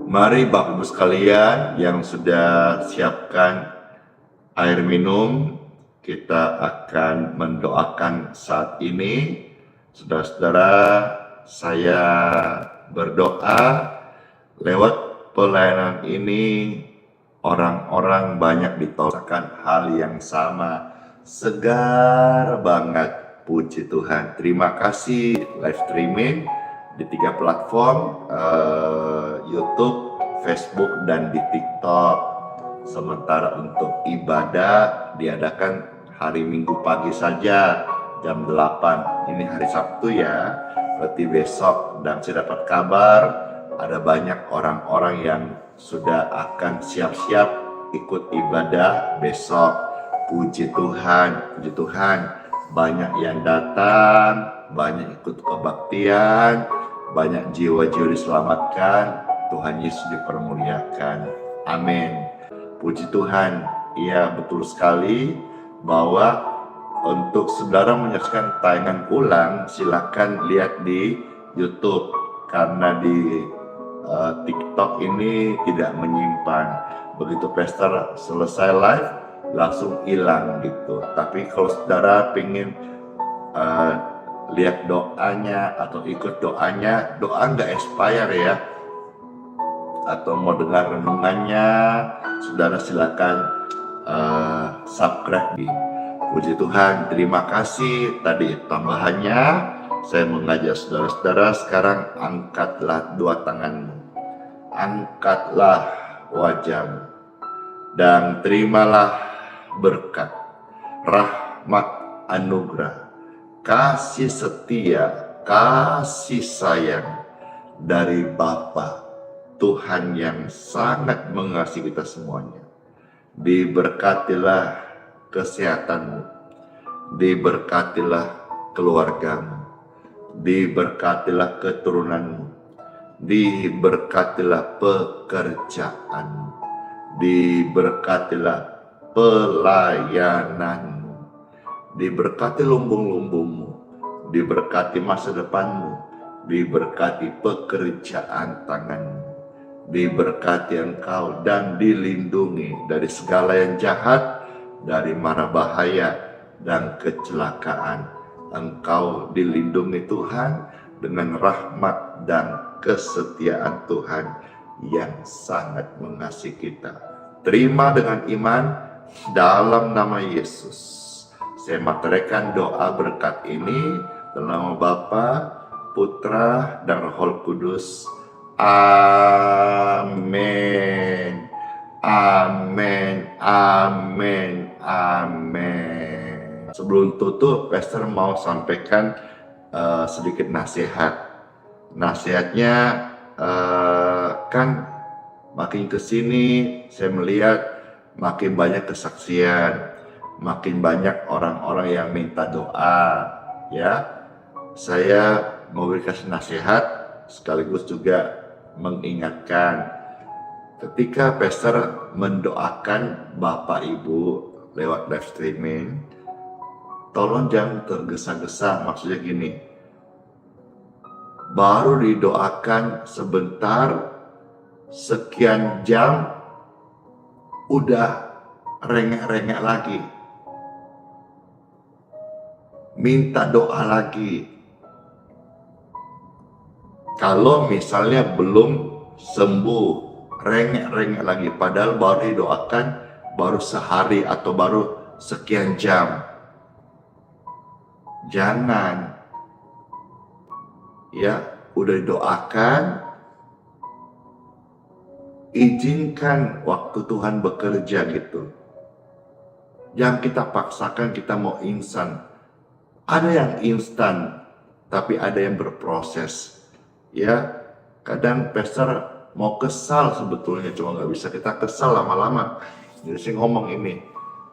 Mari Bapak Ibu sekalian yang sudah siapkan air minum, kita akan mendoakan saat ini. Saudara-saudara, saya berdoa lewat pelayanan ini orang-orang banyak ditolakkan hal yang sama, segar banget. Puji Tuhan. Terima kasih live streaming di 3 platform, YouTube, Facebook, dan di TikTok. Sementara untuk ibadah diadakan hari Minggu pagi saja jam 8. Ini hari Sabtu ya, berarti besok. Dan saya dapat kabar ada banyak orang-orang yang sudah akan siap-siap ikut ibadah besok. Puji Tuhan, puji Tuhan. Banyak yang datang, banyak ikut kebaktian, banyak jiwa-jiwa diselamatkan. Tuhan Yesus dipermuliakan. Amin. Puji Tuhan. Iya, betul sekali bahwa untuk saudara menyaksikan tayangan ulang, silakan lihat di YouTube, karena di TikTok ini tidak menyimpan. Begitu pastor selesai live langsung hilang gitu. Tapi kalau saudara pengen lihat doanya atau ikut doanya, doa nggak expire ya, atau mau dengar renungannya, saudara silakan subscribe. Puji Tuhan, terima kasih. Tadi tambahannya saya mengajak saudara-saudara, sekarang angkatlah 2 tanganmu, angkatlah wajahmu, dan terimalah berkat, rahmat, anugerah, kasih setia, kasih sayang dari Bapa Tuhan yang sangat mengasihi kita semuanya. Diberkatilah kesehatanmu, diberkatilah keluargamu, diberkatilah keturunanmu, diberkatilah pekerjaanmu, diberkatilah pelayananmu, diberkati lumbung-lumbungmu, diberkati masa depanmu, diberkati pekerjaan tanganmu, diberkati engkau dan dilindungi dari segala yang jahat, dari mara bahaya dan kecelakaan. Engkau dilindungi Tuhan dengan rahmat dan kesetiaan Tuhan yang sangat mengasihi kita. Terima dengan iman dalam nama Yesus. Saya materikan doa berkat ini dalam nama Bapa, Putra, dan Roh Kudus. Amin. Amin. Amin. Amin. Sebelum tutup, pastor mau sampaikan sedikit nasihat. Nasihatnya kan makin kesini saya melihat makin banyak kesaksian, makin banyak orang-orang yang minta doa. Ya, saya mau kasih nasihat sekaligus juga mengingatkan, ketika pastor mendoakan Bapak Ibu lewat live streaming, tolong jangan tergesa-gesa. Maksudnya gini, baru didoakan sebentar, sekian jam, udah rengek-rengek lagi, minta doa lagi. Kalau misalnya belum sembuh, rengek-rengek lagi, padahal baru didoakan baru sehari atau baru sekian jam. Jangan, ya, udah didoakan, izinkan waktu Tuhan bekerja gitu. Jangan kita paksakan kita mau instan. Ada yang instan, tapi ada yang berproses. Ya, kadang pastor mau kesal sebetulnya, cuma nggak bisa kita kesal lama-lama. Jadi saya ngomong ini,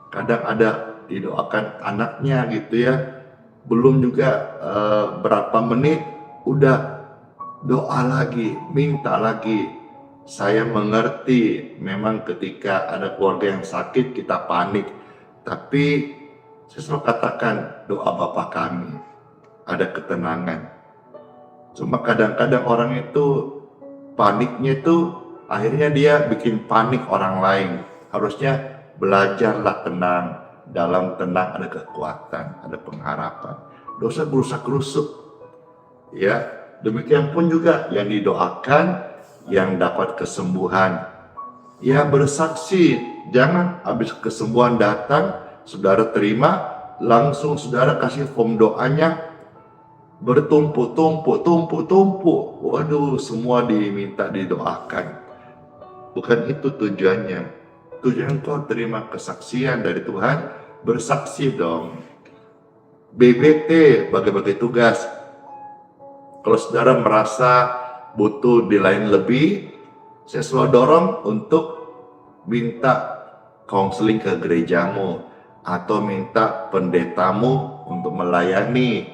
kadang ada didoakan anaknya gitu ya, belum juga berapa menit udah doa lagi, minta lagi. Saya mengerti, memang ketika ada keluarga yang sakit kita panik, tapi saya selalu katakan doa Bapa kami, ada ketenangan. Cuma kadang-kadang orang itu paniknya itu akhirnya dia bikin panik orang lain. Harusnya belajarlah tenang. Dalam tenang ada kekuatan, ada pengharapan. Dosa gerusak-gerusuk. Ya, demikian pun juga yang didoakan, yang dapat kesembuhan. Ya, bersaksi. Jangan habis kesembuhan datang, saudara terima, langsung saudara kasih form doanya, bertumpuk-tumpuk. Waduh, semua diminta didoakan. Bukan itu tujuannya. Tujuan kau terima kesaksian dari Tuhan, bersaksi dong. BBT, bagi-bagi tugas. Kalau saudara merasa butuh di lain lebih, saya selalu dorong untuk minta konseling ke gerejamu atau minta pendetamu untuk melayani.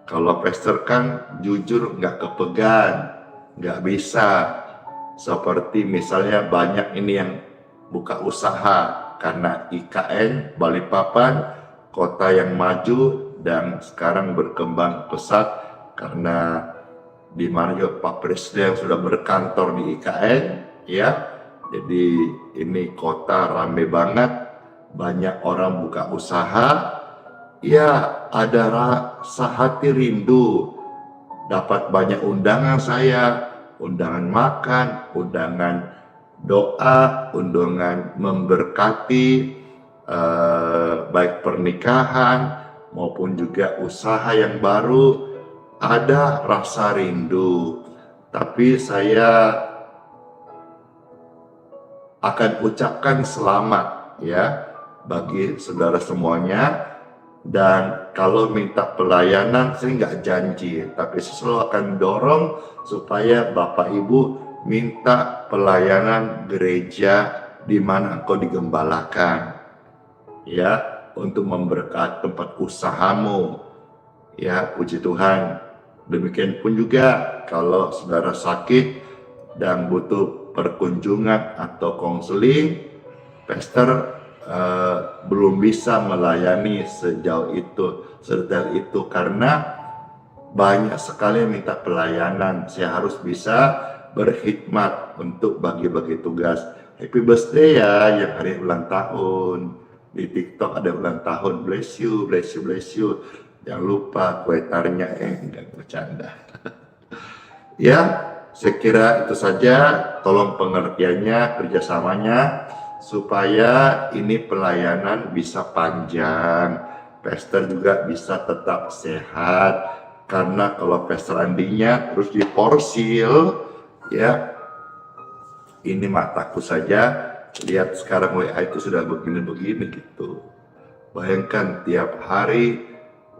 Kalau pastor kan jujur nggak kepegang, nggak bisa. Seperti misalnya banyak ini yang buka usaha karena IKN Balikpapan, kota yang maju dan sekarang berkembang pesat karena di mana Pak Presiden sudah berkantor di IKN, ya. Jadi ini kota rame banget, banyak orang buka usaha. Ya, ada rasa hati rindu dapat banyak undangan saya, undangan makan, undangan doa, undangan memberkati, baik pernikahan maupun juga usaha yang baru. Ada rasa rindu, tapi saya akan ucapkan selamat ya bagi saudara semuanya. Dan kalau minta pelayanan, saya nggak janji, tapi saya selalu akan dorong supaya Bapak Ibu minta pelayanan gereja di mana engkau digembalakan, ya, untuk memberkati tempat usahamu, ya, puji Tuhan. Demikian pun juga kalau saudara sakit dan butuh perkunjungan atau konseling, pastor belum bisa melayani sejauh itu, sedetail itu, karena banyak sekali yang minta pelayanan. Saya harus bisa berkhidmat untuk bagi-bagi tugas. Happy birthday ya yang hari ulang tahun. Di TikTok ada ulang tahun, bless you. Jangan lupa kue tarnya, enggak bercanda. Ya, saya kira itu saja. Tolong pengertiannya, kerjasamanya, supaya ini pelayanan bisa panjang, pastor juga bisa tetap sehat. Karena kalau pastor Andinya terus diporsil, ya, ini mataku saja lihat sekarang WA itu sudah begini-begini gitu. Bayangkan tiap hari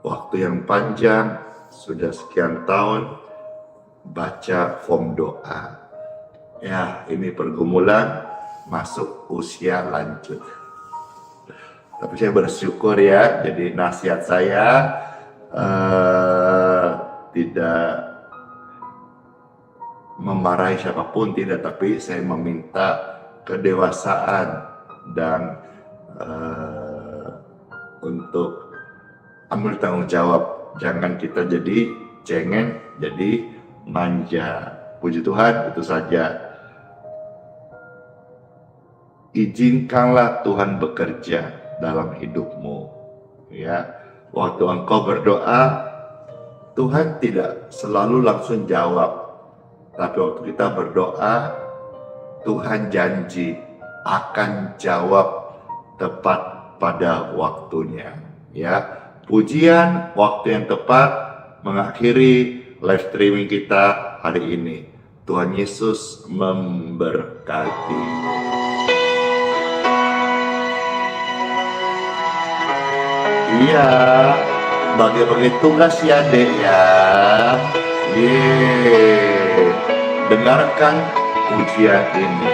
waktu yang panjang, sudah sekian tahun baca form doa. Ya, ini pergumulan masuk usia lanjut. Tapi saya bersyukur ya, jadi nasihat saya tidak memarahi siapapun, tidak, tapi saya meminta kedewasaan dan untuk ambil tanggung jawab. Jangan kita jadi cengeng, jadi manja. Puji Tuhan, itu saja. Izinkanlah Tuhan bekerja dalam hidupmu. Ya, waktu engkau berdoa, Tuhan tidak selalu langsung jawab. Tapi waktu kita berdoa, Tuhan janji akan jawab tepat pada waktunya. Ya, pujian waktu yang tepat mengakhiri live streaming kita hari ini. Tuhan Yesus memberkati. Iya, bagi-bagi tugas ya dek ya. Yeay, dengarkan ujian ini.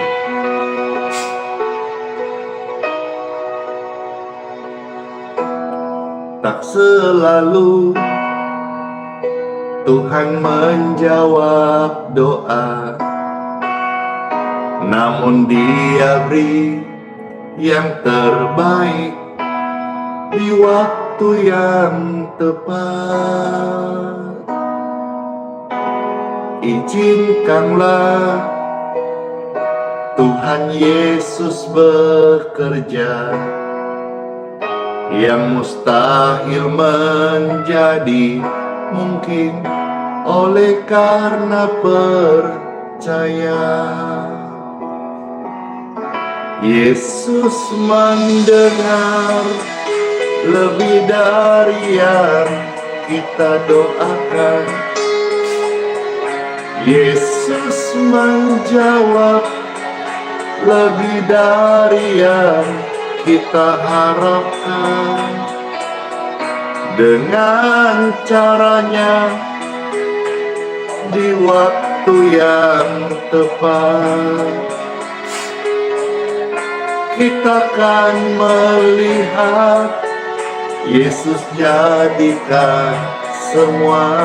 Tak selalu Tuhan menjawab doa, namun Dia beri yang terbaik di waktu yang tepat. Izinkanlah Tuhan Yesus bekerja, yang mustahil menjadi mungkin oleh karena percaya. Yesus mendengar lebih dari yang kita doakan. Yesus menjawab lebih dari yang kita harapkan. Dengan caranya di waktu yang tepat, kita akan melihat Yesus jadikan semua.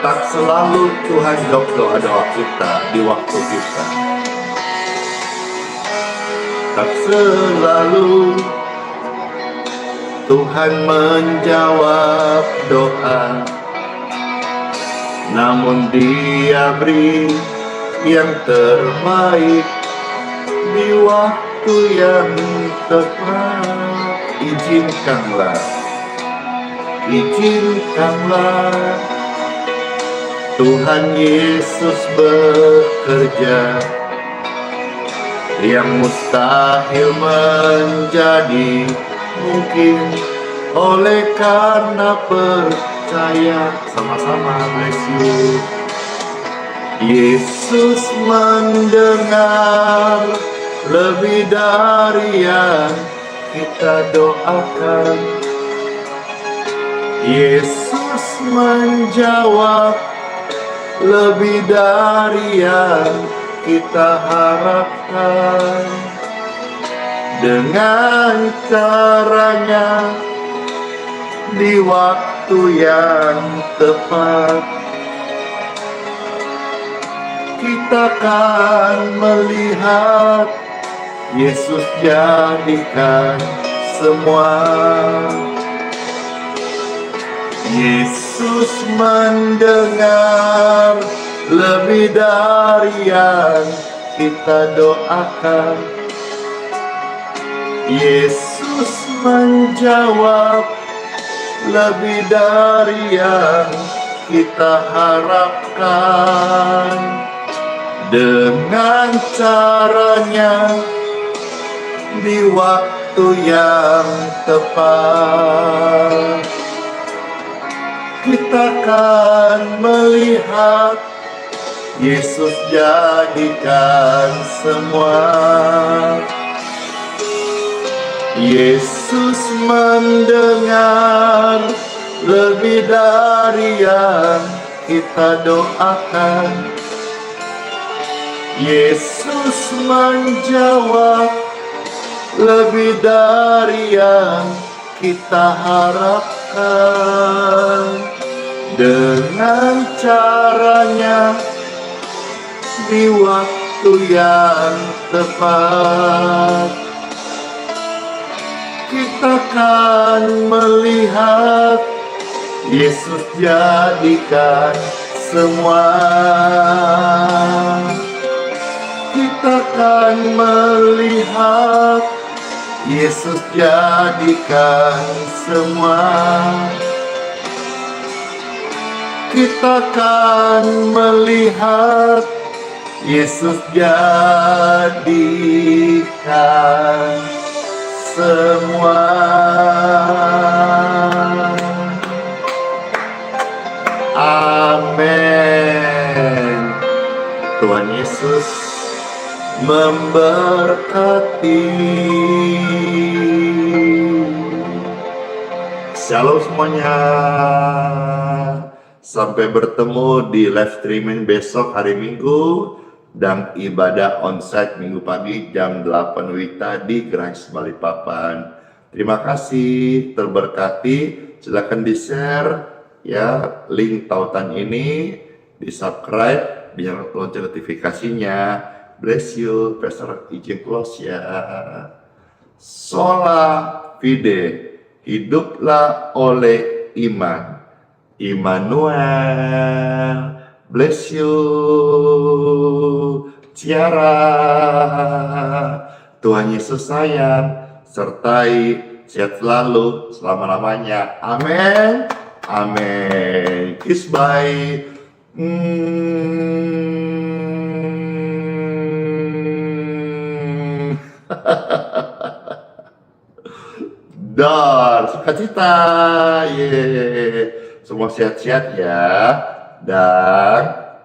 Tak selalu Tuhan jawab doa-doa kita di waktu kita. Tak selalu Tuhan menjawab doa, namun Dia beri yang terbaik di waktu yang tepat. Izinkanlah Tuhan Yesus bekerja, yang mustahil menjadi mungkin oleh karena percaya. Sama-sama, bless you. Yesus mendengar lebih dari yang kita doakan. Yesus menjawab lebih dari yang kita harapkan. Dengan caranya di waktu yang tepat, kita akan melihat Yesus jadikan semua. Yesus mendengar lebih dari yang kita doakan. Yesus menjawab lebih dari yang kita harapkan. Dengan caranya di waktu yang tepat, kita akan melihat Yesus jadikan semua. Yesus mendengar lebih dari yang kita doakan. Yesus menjawab, lebih dari yang kita harapkan. Dengan caranya, di waktu yang tepat, kita akan melihat Yesus jadikan semua. Kita akan melihat Yesus jadikan semua. Kita akan melihat Yesus jadikan semua. Amin. Tuhan Yesus memberkati. Shalom semuanya. Sampai bertemu di live streaming besok hari Minggu dan ibadah onsite Minggu pagi jam 8 WITA di Grace Balikpapan. Terima kasih, terberkati. Silakan di-share ya link tautan ini, di-subscribe, biar lonceng notifikasinya. Bless you, Pastor izin close ya. Sola fide, hiduplah oleh iman. Immanuel, bless you, Ciara. Tuhan Yesus sayang, sertai sehat selalu selama-lamanya. Amin. Amin. Kiss bye. Dar, sukacita. Ye. Semua sehat-sehat ya. Dan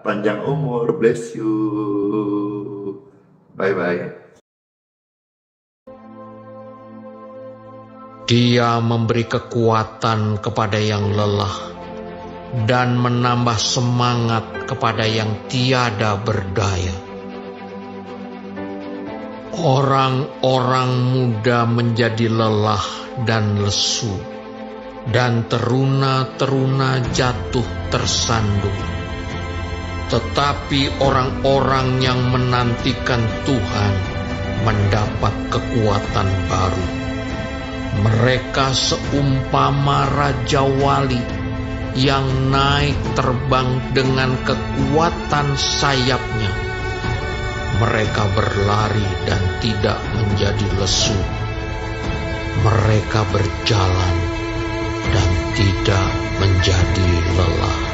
panjang umur. Bless you. Bye-bye. Dia memberi kekuatan kepada yang lelah dan menambah semangat kepada yang tiada berdaya. Orang-orang muda menjadi lelah dan lesu, dan teruna-teruna jatuh tersandung. Tetapi orang-orang yang menantikan Tuhan mendapat kekuatan baru. Mereka seumpama Raja Wali yang naik terbang dengan kekuatan sayapnya. Mereka berlari dan tidak menjadi lesu. Mereka berjalan dan tidak menjadi lelah.